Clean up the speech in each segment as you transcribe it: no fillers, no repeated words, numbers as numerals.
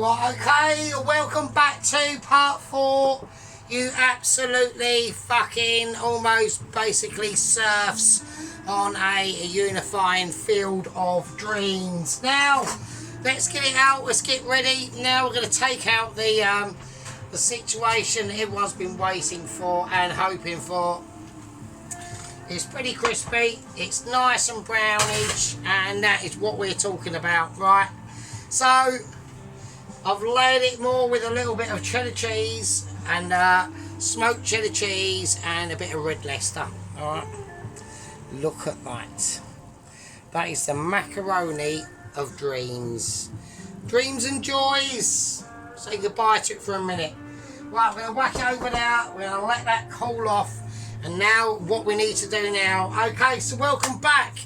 Right, okay, welcome back to part 4. You absolutely fucking almost basically surfs on a unifying field of dreams. Now, let's get it out, let's get ready. Now we're going to take out the situation everyone's been waiting for and hoping for. It's pretty crispy, it's nice and brownish, and that is what we're talking about, right? So, I've layered it more with a little bit of cheddar cheese and smoked cheddar cheese and a bit of red Leicester. Alright, look at that. That is the macaroni of dreams. Dreams and joys. Say goodbye to it for a minute. Right, we're going to whack it over there. We're going to let that cool off. And now, what we need to do now. Okay, so welcome back.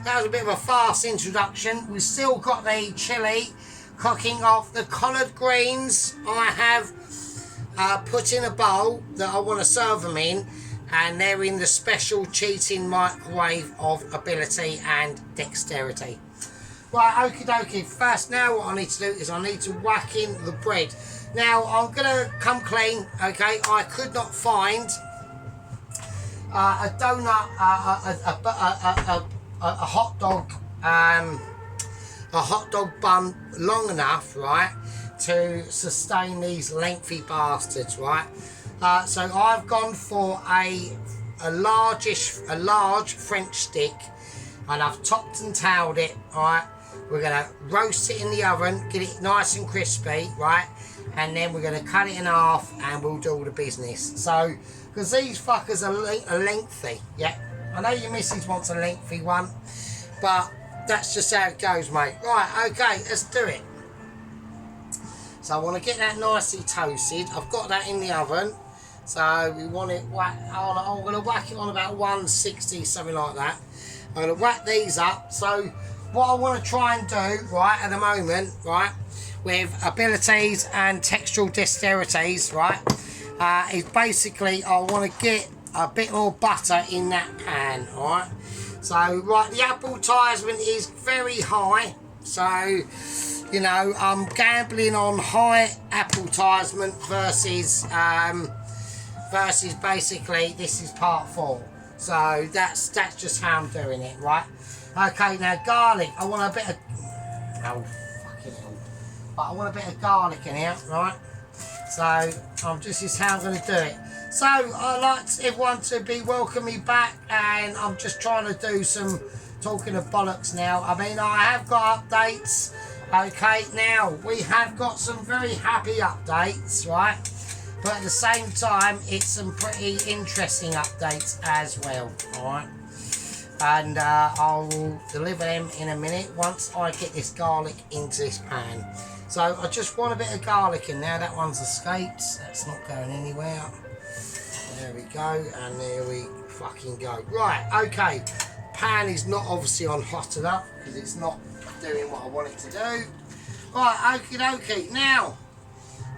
That was a bit of a fast introduction. We've still got the chilli cooking off. The collard greens I have put in a bowl that I want to serve them in, and they're in the special cheating microwave of ability and dexterity. Right, okie dokie. First, now what I need to do is I need to whack in the bread. Now I'm gonna come clean. Okay, I could not find a donut, a hot dog. A hot dog bun long enough, right, to sustain these lengthy bastards, right? So I've gone for a large French stick, and I've topped and tailed it, right? We're gonna roast it in the oven, get it nice and crispy, right? And then we're gonna cut it in half, and we'll do all the business. So, because these fuckers are lengthy, yeah. I know your missus wants a lengthy one, but that's just how it goes, mate. Right, okay, let's do it. So I want to get that nicely toasted. I've got that in the oven. So we want it I'm going to whack it on about 160, something like that. I'm going to whack these up. So what I want to try and do, right, at the moment, right, with abilities and textural dexterities, right, is basically I want to get a bit more butter in that pan, alright? So, right, the advertisement is very high, so, you know, I'm gambling on high advertisement versus basically this is part 4. So, that's just how I'm doing it, right? Okay, now garlic, I want a bit of, oh, fucking hell, but I want a bit of garlic in here, right? So, this is how I'm going to do it. So, I'd like everyone to be welcoming me back, and I'm just trying to do some talking of bollocks now. I mean, I have got updates. Okay, now, we have got some very happy updates, right? But at the same time, it's some pretty interesting updates as well, alright? And I will deliver them in a minute once I get this garlic into this pan. So, I just want a bit of garlic in there. That one's escaped. That's not going anywhere. There we go, and there we fucking go. Right, okay. Pan is not obviously on hot enough because it's not doing what I want it to do. Right, okie dokie. Now,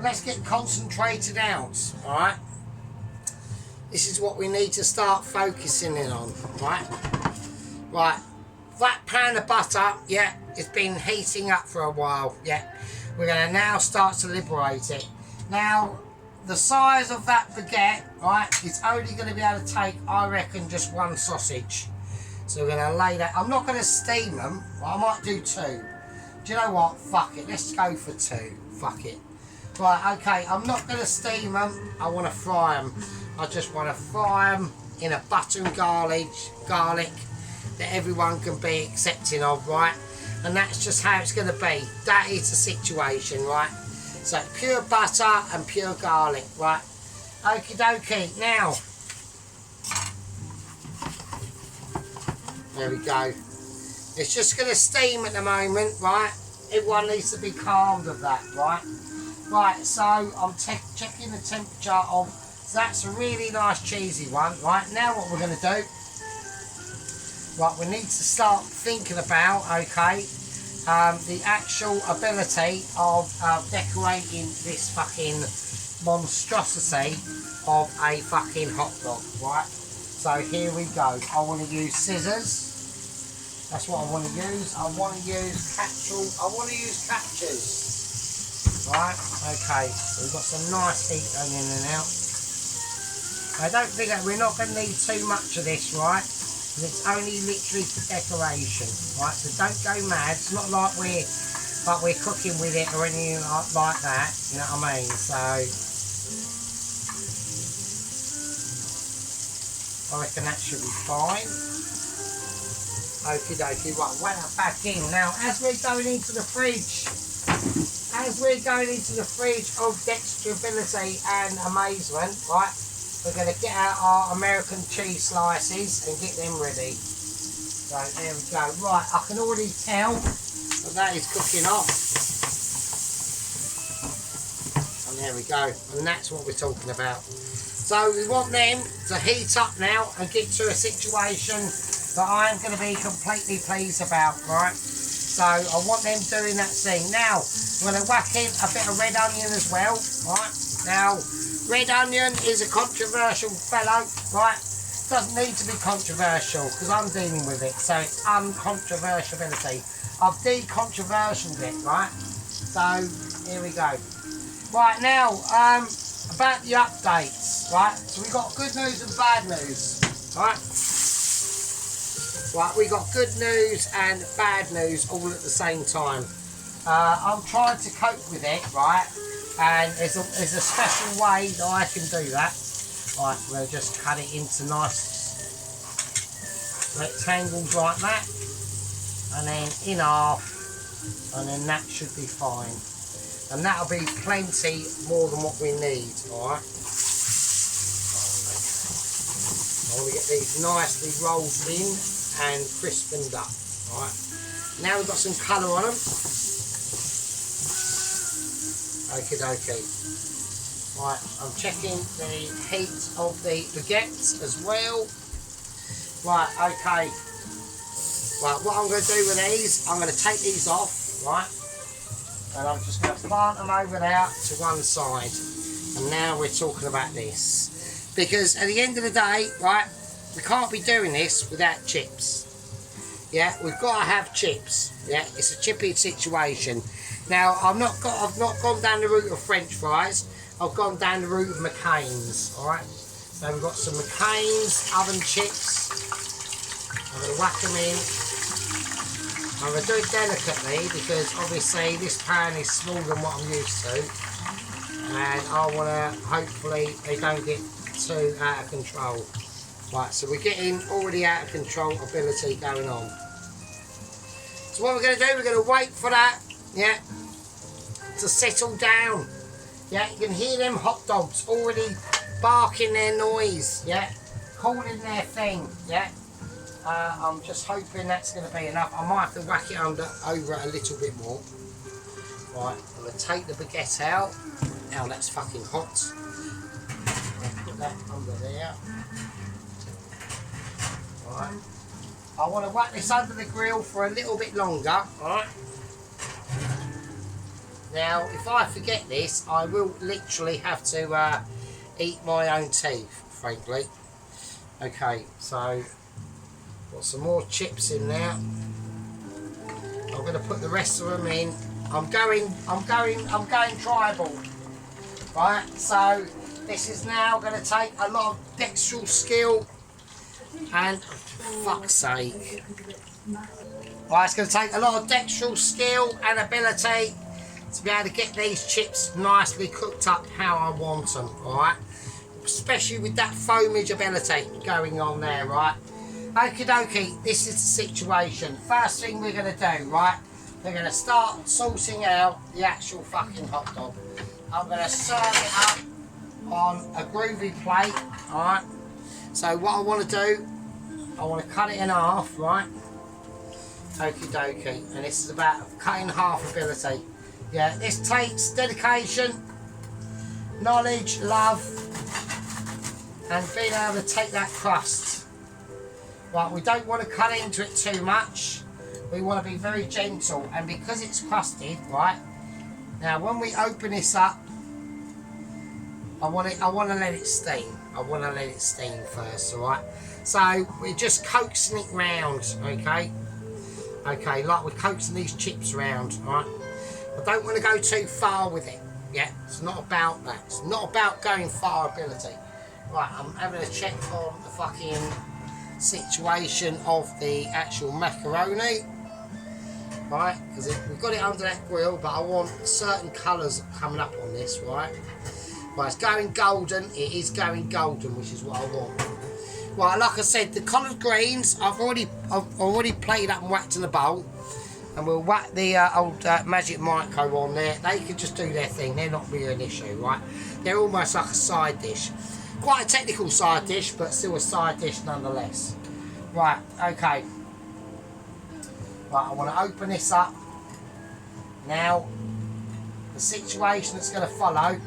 let's get concentrated out, alright? This is what we need to start focusing in on, right? Right, that pan of butter, yeah, it's been heating up for a while, yeah. We're going to now start to liberate it. Now, the size of that baguette, right, is only going to be able to take, I reckon, just one sausage. So we're going to lay that. I'm not going to steam them. Well, I might do 2. Do you know what? Fuck it. Let's go for 2. Fuck it. Right, okay. I'm not going to steam them. I want to fry them. I just want to fry them in a butter and garlic that everyone can be accepting of, right? And that's just how it's going to be. That is the situation, right? So pure butter and pure garlic, right? Okie dokie. Now, there we go. It's just going to steam at the moment, right? Everyone needs to be calmed of that, right? Right, so I'm checking the temperature of, that's a really nice cheesy one, right? Now what we're going to do, right, we need to start thinking about, okay, the actual ability of decorating this fucking monstrosity of a fucking hot dog, right? So here we go. I want to use scissors. That's what I want to use. I want to use capsules. right? Okay, so we've got some nice heat going in and out. I don't think that we're not going to need too much of this, right? Because it's only literally for decoration, right? So don't go mad. It's not like we're cooking with it or anything like that. You know what I mean? So I reckon that should be fine. Okie dokie, right, wait that back in. Now, as we're going into the fridge of dexterability and amazement, right, we're going to get out our American cheese slices and get them ready. So, there we go. Right, I can already tell that is cooking off. And there we go. And that's what we're talking about. So, we want them to heat up now and get to a situation that I am going to be completely pleased about, right? So I want them doing that thing. Now, I'm going to whack in a bit of red onion as well, right? Now, red onion is a controversial fellow, right? Doesn't need to be controversial because I'm dealing with it, so it's uncontroversiality. I've de-controversialed it, right? So, here we go. Right, now, about the updates, right? So we've got good news and bad news, right? Right, we got good news and bad news all at the same time. I'm trying to cope with it, right? And there's a special way that I can do that. Right, we'll just cut it into nice rectangles like that, and then in half, and then that should be fine. And that'll be plenty more than what we need. All right. I want to get these nicely rolled in and crispened up. Alright, now we've got some colour on them. Okie dokie. Right, I'm checking the heat of the baguettes as well. Right, okay. Right, what I'm going to do with these, I'm going to take these off, right, and I'm just going to plant them over there to one side. And now we're talking about this. Because at the end of the day, right, we can't be doing this without chips. Yeah, we've got to have chips. Yeah, it's a chippy situation. Now, I've not gone down the route of French fries. I've gone down the route of McCain's. All right. So we've got some McCain's oven chips. I'm going to whack them in. I'm going to do it delicately because obviously this pan is smaller than what I'm used to, and I want to hopefully they don't get too out of control. Right, so we're getting already out of control ability going on. So what we're going to do, we're going to wait for that, yeah, to settle down. Yeah, you can hear them hot dogs already barking their noise, yeah, calling their thing, yeah. I'm just hoping that's going to be enough. I might have to whack it over a little bit more. Right, I'm going to take the baguette out. Now that's fucking hot. Put that under there. Right. I want to whack this under the grill for a little bit longer. Right. Now, if I forget this, I will literally have to eat my own teeth, frankly. Okay, so got some more chips in there. I'm going to put the rest of them in. I'm going tribal. Right, so this is now going to take a lot of dexterous skill and, fuck's sake. Right, it's going to take a lot of dexterous skill and ability to be able to get these chips nicely cooked up how I want them, alright? Especially with that foamage ability going on there, right? Okie dokie, this is the situation. First thing we're going to do, right? We're going to start saucing out the actual fucking hot dog. I'm going to serve it up on a groovy plate, alright? So what I want to do, I want to cut it in half, right? Okie dokie, and this is about cutting half ability. Yeah, this takes dedication, knowledge, love, and being able to take that crust. Right, we don't want to cut into it too much. We want to be very gentle, and because it's crusted, right? Now, when we open this up, I want to let it steam. I want to let it steam first, all right? So we're just coaxing it round, okay? Okay, like we're coaxing these chips round, all right? I don't want to go too far with it. Yeah, it's not about that. It's not about going far ability. Right, I'm having a check on the fucking situation of the actual macaroni. Right, because we've got it under that grill, but I want certain colours coming up on this, right? Right, it's going golden. It is going golden, which is what I want. Right, like I said, the coloured greens I've already plated up and whacked in the bowl, and we'll whack the old Magic Micro on there. They can just do their thing. They're not really an issue, right? They're almost like a side dish, quite a technical side dish, but still a side dish nonetheless. Right, okay. Right, I want to open this up now. The situation that's going to follow.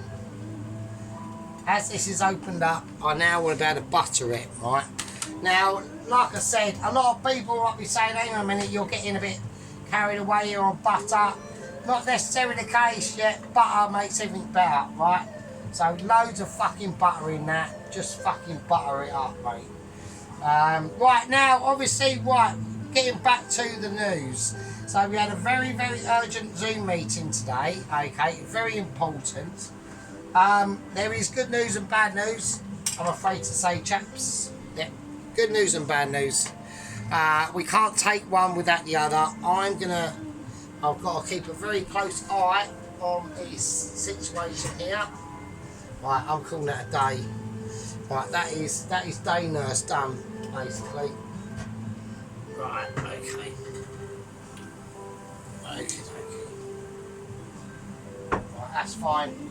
As this is opened up, I now want to be able to butter it, right? Now, like I said, a lot of people might be saying, hang on a minute, you're getting a bit carried away here on butter. Not necessarily the case yet. Butter makes everything better, right? So loads of fucking butter in that. Just fucking butter it up, mate. Right, now, obviously, right, getting back to the news. So we had a very, very urgent Zoom meeting today, okay? Very important. There is good news and bad news, I'm afraid to say, chaps. Yeah, good news and bad news. We can't take one without the other. I've got to keep a very close eye on this situation here. Right, I'm calling that a day. Right, that is day nurse done, basically. Right, okay. Okay. Right, that's fine.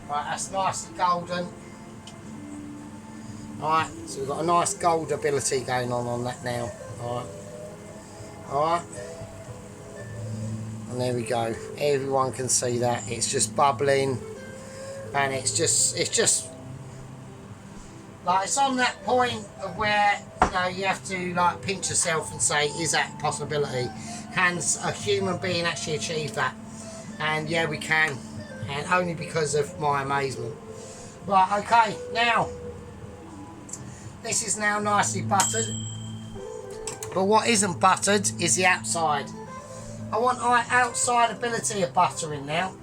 Right, that's nice and golden. Alright, so we've got a nice gold ability going on that now. Alright. And there we go. Everyone can see that. It's just bubbling. And it's just like, it's on that point of where, you know, you have to like pinch yourself and say, is that a possibility? Can a human being actually achieve that? And yeah, we can. And only because of my amazement. Right, okay, now this is now nicely buttered, but what isn't buttered is the outside. I want our outside ability of buttering now,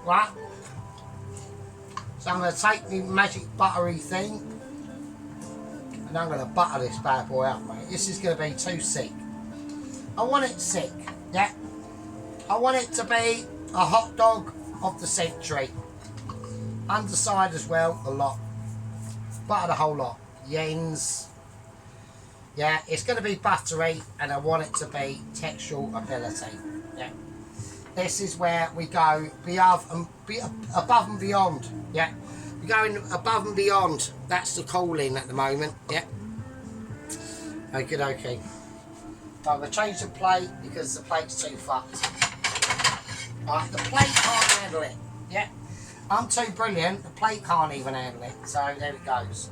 right? So I'm going to take the magic buttery thing and I'm going to butter this bad boy up, mate. This is going to be too thick. I want it thick, yeah. I want it to be a hot dog of the century. Underside as well, a lot. Butter the whole lot. Yens. Yeah, it's going to be buttery and I want it to be textural ability. Yeah. This is where we go above and beyond. Yeah. We're going above and beyond. That's the calling at the moment. Yeah. Okay, okay. I'm going to change the plate because the plate's too fucked. Right, the plate can't handle it. Yeah. I'm too brilliant, the plate can't even handle it. So there it goes.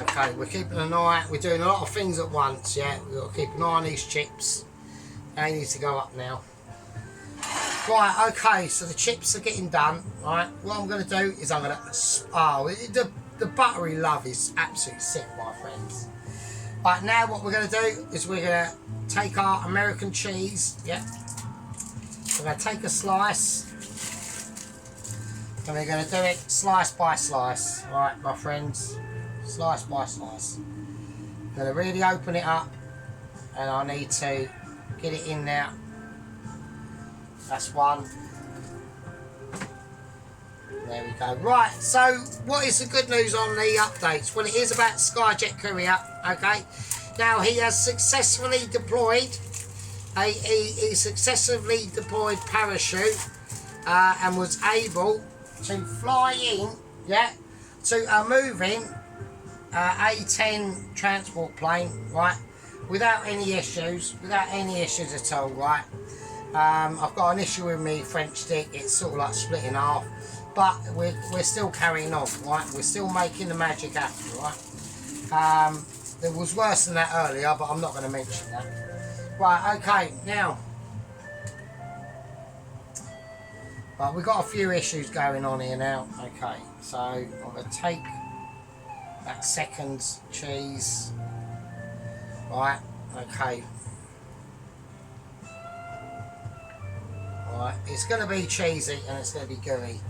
Okay, we're keeping an eye, we're doing a lot of things at once, yeah. We've got to keep an eye on these chips. They need to go up now. Right, okay, so the chips are getting done. Right, what I'm going to do is I'm going to... the buttery love is absolutely sick, my friends. Right, now what we're going to do is we're going to take our American cheese, yeah. We're going to take a slice. And we're going to do it slice by slice. Alright, my friends. Slice by slice. I'm going to really open it up. And I need to get it in there. That's one. There we go. Right, so what is the good news on the updates? Well, it is about Skyjet Courier, okay? Now, he has successfully deployed he successfully deployed parachute and was able to fly in, yeah, to a moving A-10 transport plane, right, without any issues at all, right. I've got an issue with me French stick, it's sort of like split in half, but we're still carrying on, right, we're still making the magic happen, right. There was worse than that earlier, but I'm not going to mention that. Right, okay, now, right, we've got a few issues going on here now. Okay, so I'm going to take that second cheese. Right, okay. Alright, it's going to be cheesy and it's going to be gooey.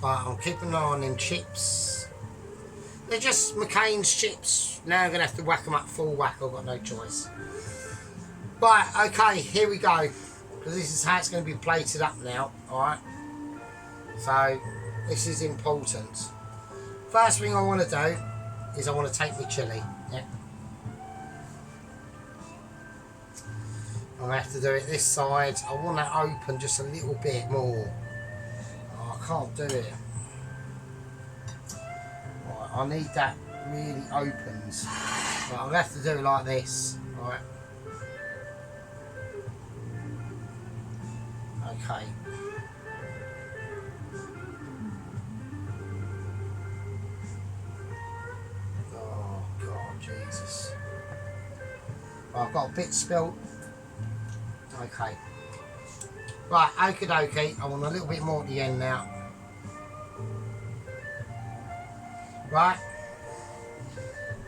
But I'm keeping an eye on them chips. They're just McCain's chips. Now I'm going to have to whack them up full whack. I've got no choice. Right, okay, here we go. Because this is how it's going to be plated up now. Alright. So, this is important. First thing I want to do is I want to take my chilli. Yeah. I'm going to have to do it this side. I want that open just a little bit more. Oh, I can't do it. Right, I need that really opens. Right, I'm going to have to do it like this. Right. Okay. Oh, God, Jesus. Well, I've got a bit spilt. Okay. Right, okie dokie. I want a little bit more at the end now. Right.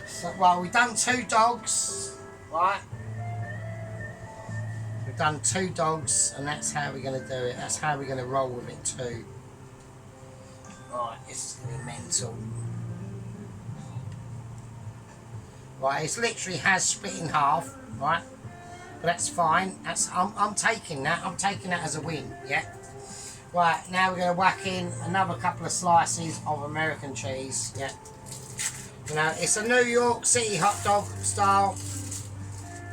So, well, we've done 2 dogs. Right. We've done 2 dogs, and that's how we're going to do it. That's how we're going to roll with it too. Right, this is going to be mental. Right, it's literally has split in half. Right. But that's fine. I'm taking that. I'm taking that as a win. Yeah. Right, now we're going to whack in another couple of slices of American cheese. Yeah. You know, it's a New York City hot dog style.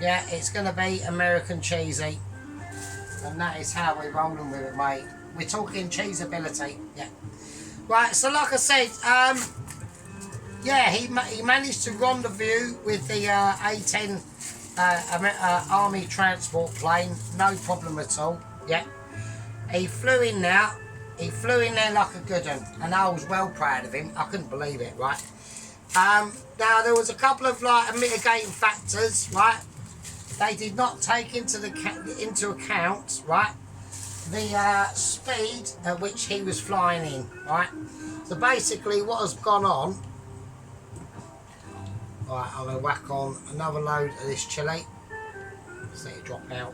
Yeah, it's going to be American cheesy. And that is how we're rolling with it, mate. We're talking cheeseability. Yeah. Right, so like I said, yeah, he managed to rendezvous with the A-10 Army transport plane, no problem at all. Yeah, he flew in there. He flew in there like a good one, and I was well proud of him. I couldn't believe it. Right. Now there was a couple of like mitigating factors. Right. They did not take into account. Right. The speed at which he was flying in. Right. So basically, what has gone on. Right, I'm going to whack on another load of this chilli. Just let it drop out.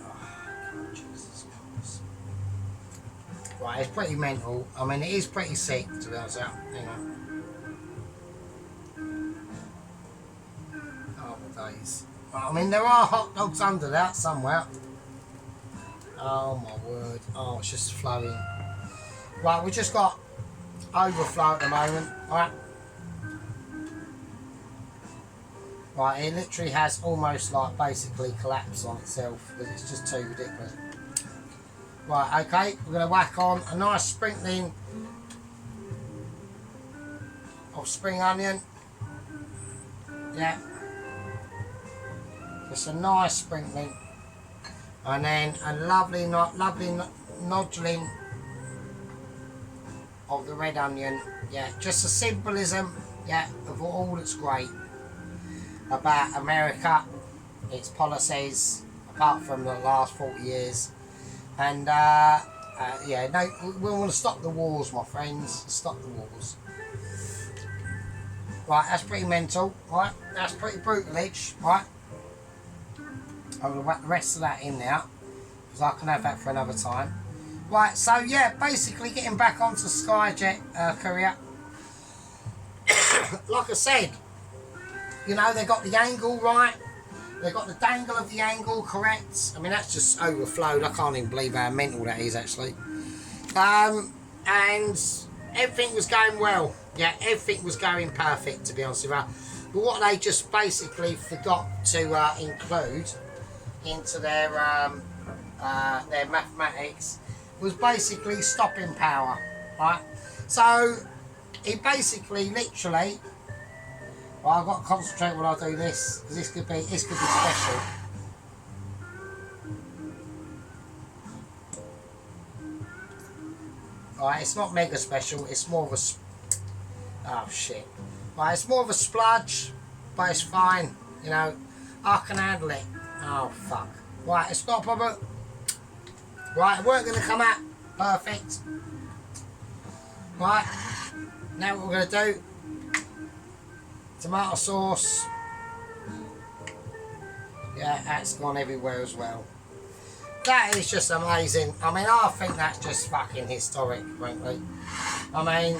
Oh, Jesus Christ. Right, it's pretty mental. I mean, it is pretty sick, to be honest. Hang on. Oh, my days. Right, I mean, there are hot dogs under that somewhere. Oh, my word. Oh, it's just flowing. Right, we just got overflow at the moment. Right. Right, it literally has almost like basically collapsed on itself because it's just too ridiculous. Right, okay, we're going to whack on a nice sprinkling of spring onion. Yeah. Just a nice sprinkling. And then a lovely noduling of the red onion. Yeah, just a symbolism, yeah, of all that's great about America, its policies, apart from the last 40 years. And yeah, no, we want to stop the wars, my friends. Stop the wars. Right, that's pretty mental. Right, that's pretty brutalage. Right, I'm gonna whack the rest of that in now because I can have that for another time. Right, so yeah, basically getting back onto Skyjet courier. Like I said, you know, they got the angle right. They got the dangle of the angle correct. I mean, that's just overflowed. I can't even believe how mental that is, actually. And everything was going well. Yeah, everything was going perfect, to be honest with you. But what they just basically forgot to include into their mathematics was basically stopping power, right? So he basically, literally, well, I've got to concentrate when I do this because this could be special. Right, it's not mega special. It's more of a oh shit. Right, it's more of a spludge, but it's fine. You know, I can handle it. Oh fuck. Right, it's not a problem. Right, we're going to come out perfect. Right, now what we're going to do, tomato sauce, Yeah, that's gone everywhere as well. That is just amazing. I mean, I think that's just fucking historic, frankly. I mean,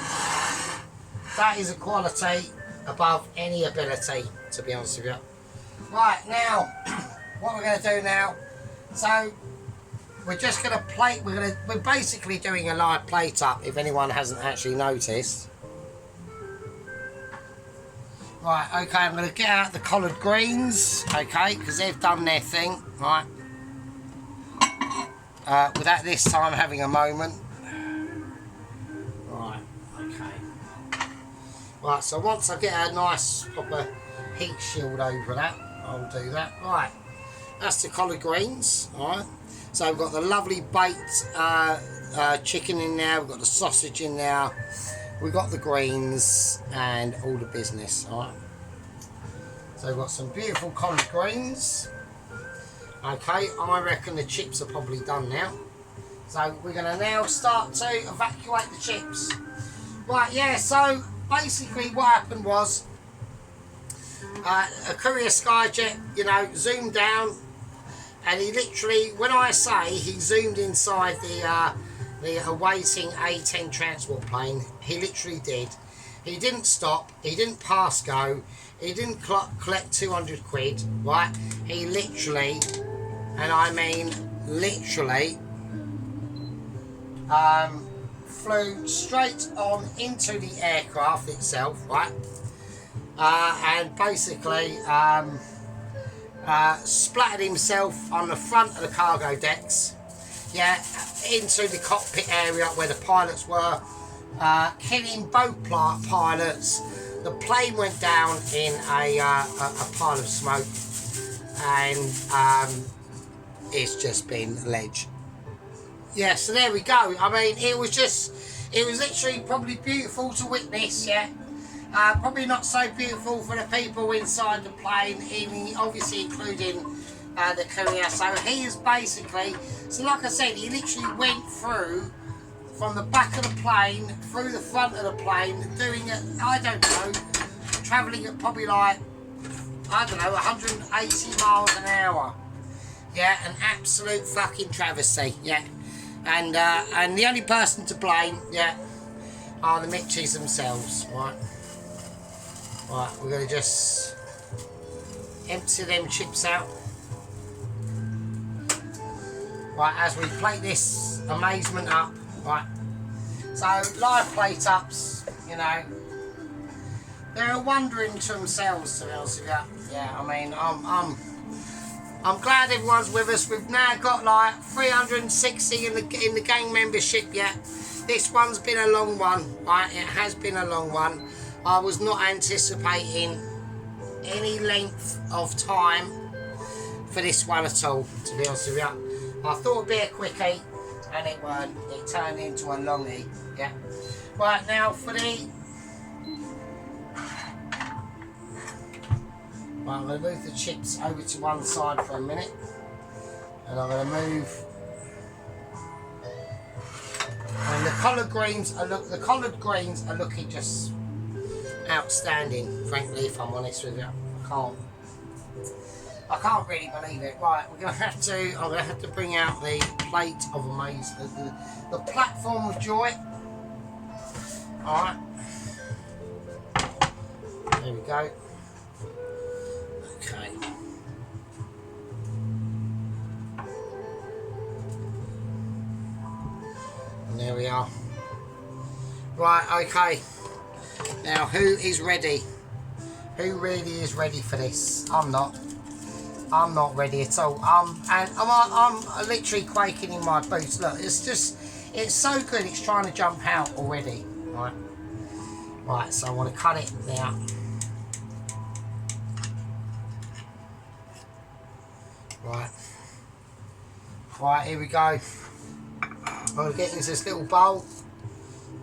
that is a quality above any ability, to be honest with you. Right, now, what we're going to do now, so we're just going to plate, we're basically doing a live plate up, if anyone hasn't actually noticed. Right, okay, I'm going to get out the collared greens, okay, because they've done their thing, right. Without this time having a moment. Right, okay. Right, so once I get a nice proper heat shield over that, I'll do that. Right, that's the collard greens, alright. So we've got the lovely baked chicken in there, we've got the sausage in there, we've got the greens and all the business, alright. So we've got some beautiful collard greens. Okay, I reckon the chips are probably done now. So we're going to now start to evacuate the chips. Right, yeah, so basically what happened was a Courier Skyjet, you know, zoomed down, and he literally, when I say he zoomed inside the awaiting A10 transport plane, he literally did. He didn't stop, he didn't pass go, he didn't collect 200 quid, right? He literally, and I mean literally, flew straight on into the aircraft itself, right? And basically splattered himself on the front of the cargo decks, yeah, into the cockpit area where the pilots were, killing both pilots. The plane went down in a pile of smoke, and it's just been ledge. Yeah, so there we go. I mean, it was literally probably beautiful to witness, yeah. Probably not so beautiful for the people inside the plane, even obviously including the courier. So he is basically, so like I said, he literally went through from the back of the plane, through the front of the plane, doing it, I don't know, travelling at probably like, I don't know, 180 miles an hour. Yeah, an absolute fucking travesty, yeah. And the only person to blame, yeah, are the Mitchies themselves, right? Right, we're going to just empty them chips out. Right, as we plate this amazement up, right? So, live plate ups, you know, they're wondering to themselves, to be honest with you. Yeah, I mean, I'm glad everyone's with us. We've now got like 360 in the gang membership yet. This one's been a long one, right? It has been a long one. I was not anticipating any length of time for this one at all, to be honest with you. I thought it'd be a quickie, and it weren't. It turned into a longie, yeah. Right, now for the... Right, I'm going to move the chips over to one side for a minute, and I'm going to move. And the collard greens are looking just outstanding, frankly. If I'm honest with you, I can't really believe it. Right, I'm going to have to bring out the plate of amazement, the platform of joy. All right, there we go. Okay. And there we are. Right, okay. Now, who is ready? Who really is ready for this? I'm not. I'm not ready at all. And I'm literally quaking in my boots. Look, it's so good. It's trying to jump out already. Right. Right. So I want to cut it now. Right. Right. Here we go. I'm going to get into this little bowl,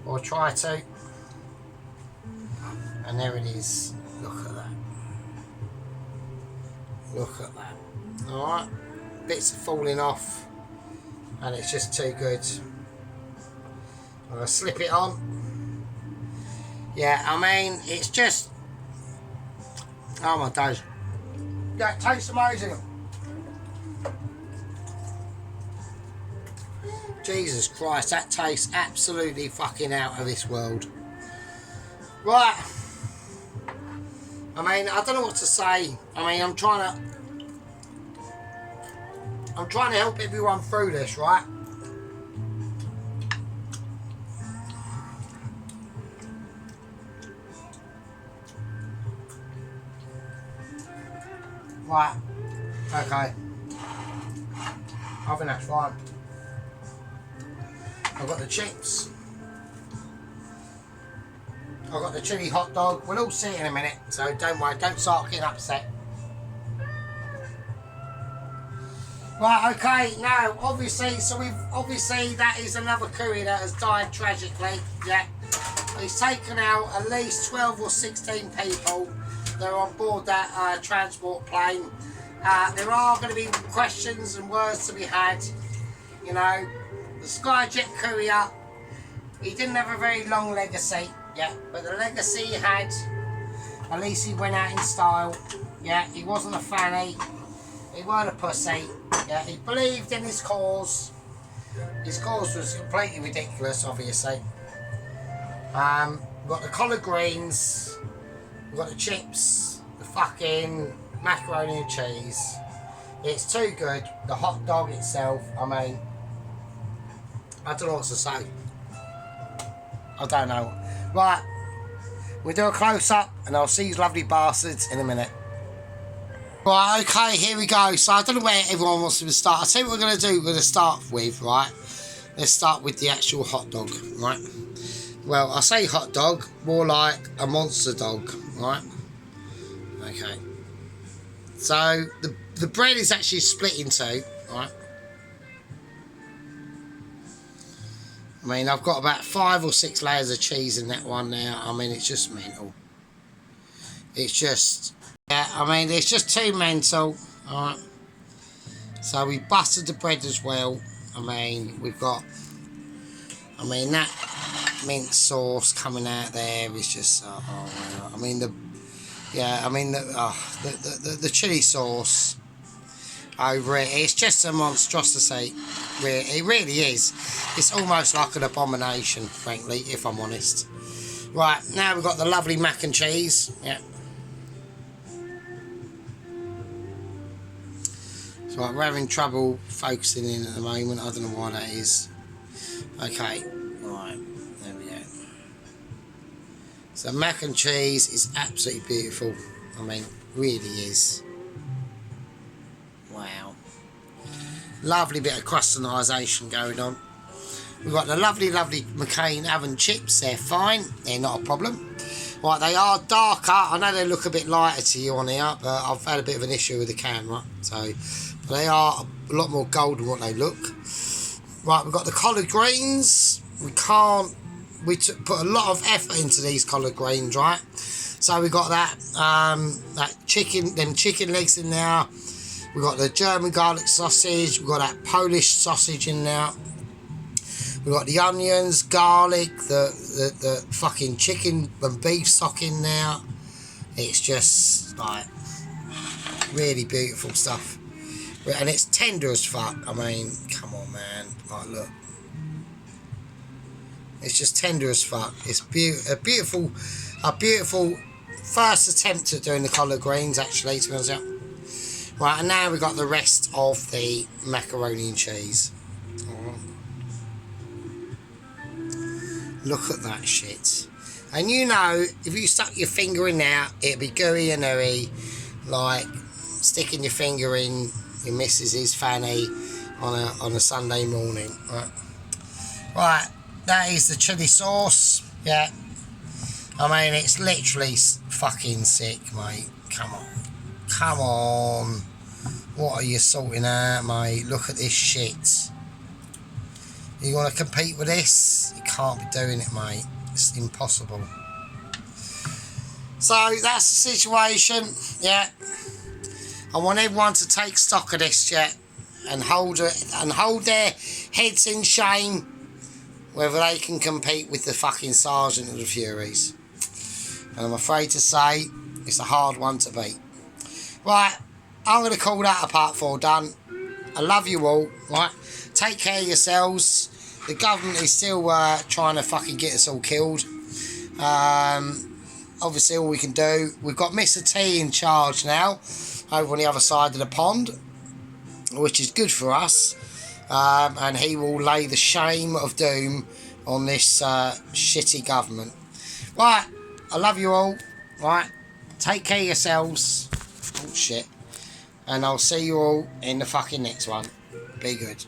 or try to. And there it is. Look at that. Look at that. Alright. Bits are falling off. And it's just too good. I'm going to slip it on. Yeah, I mean, it's just... Oh my days. That tastes amazing. Jesus Christ, that tastes absolutely fucking out of this world. Right. I mean, I don't know what to say. I mean, I'm trying to help everyone through this, right? Right. Okay. I think that's fine. I've got the chips. I've got the chili hot dog. We'll all see it in a minute, so don't worry, don't start getting upset. Right, okay, now, obviously, that is another courier that has died tragically, yeah. He's taken out at least 12 or 16 people that are on board that transport plane. There are going to be questions and words to be had, you know. The Skyjet courier, he didn't have a very long legacy, yeah, but the legacy he had, at least he went out in style, yeah, he wasn't a fanny, he weren't a pussy, yeah, he believed in his cause. His cause was completely ridiculous, obviously. We've got the collard greens, we've got the chips, the fucking macaroni and cheese. It's too good. The hot dog itself, I mean, I don't know what to say. I don't know. Right, we'll do a close-up and I'll see these lovely bastards in a minute. Right, okay, here we go. So I don't know where everyone wants to start. I'll tell you what we're going to do. We're going to start with, right? Let's start with the actual hot dog, right? Well, I say hot dog, more like a monster dog, right? Okay. So the bread is actually split in two, right? I mean, I've got about 5 or 6 layers of cheese in that one now. I mean, it's just mental. It's just, yeah, I mean, it's just too mental, alright? So we busted the bread as well. I mean, we've got, I mean, that mint sauce coming out there is just, I mean, the chili sauce over it, it's just a monstrosity. It really is. It's almost like an abomination, frankly, if I'm honest. Right, now we've got the lovely mac and cheese. Yeah. So right, we're having trouble focusing in at the moment. I don't know why that is. Okay, right, there we go. So mac and cheese is absolutely beautiful. I mean, really is. Wow. Lovely bit of crustanisation going on. We've got the lovely McCain oven chips. They're fine. They're not a problem. Right, they are darker. I know they look a bit lighter to you on here, but I've had a bit of an issue with the camera. So they are a lot more gold than what they look. Right, we've got the collard greens. We put a lot of effort into these collard greens, right? So we got that chicken legs in there. We've got the German garlic sausage. We've got that Polish sausage in there. We've got the onions, garlic, the fucking chicken and beef stock in there. It's just like really beautiful stuff. And it's tender as fuck. I mean, come on, man. Like, look. It's just tender as fuck. It's a beautiful first attempt at doing the collard greens, actually, to be honest. Right, and now we've got the rest of the macaroni and cheese. Right. Look at that shit. And you know, if you stuck your finger in there, it'd be gooey and ooey, like sticking your finger in your missus's fanny on a Sunday morning. Right, right, that is the chili sauce. Yeah, I mean, it's literally fucking sick, mate. Come on. Come on. What are you sorting out, mate? Look at this shit. You want to compete with this? You can't be doing it, mate. It's impossible. So that's the situation, yeah. I want everyone to take stock of this, yeah, and hold their heads in shame whether they can compete with the fucking Sergeant of the Furies. And I'm afraid to say it's a hard one to beat. Right, I'm going to call that a part 4 done. I love you all, right? Take care of yourselves. the government is still trying to fucking get us all killed. Obviously, all we can do, we've got Mr. T in charge now, over on the other side of the pond, which is good for us, and he will lay the shame of doom on this shitty government. Right, I love you all. Right, take care of yourselves. Oh shit. And I'll see you all in the fucking next one. Be good.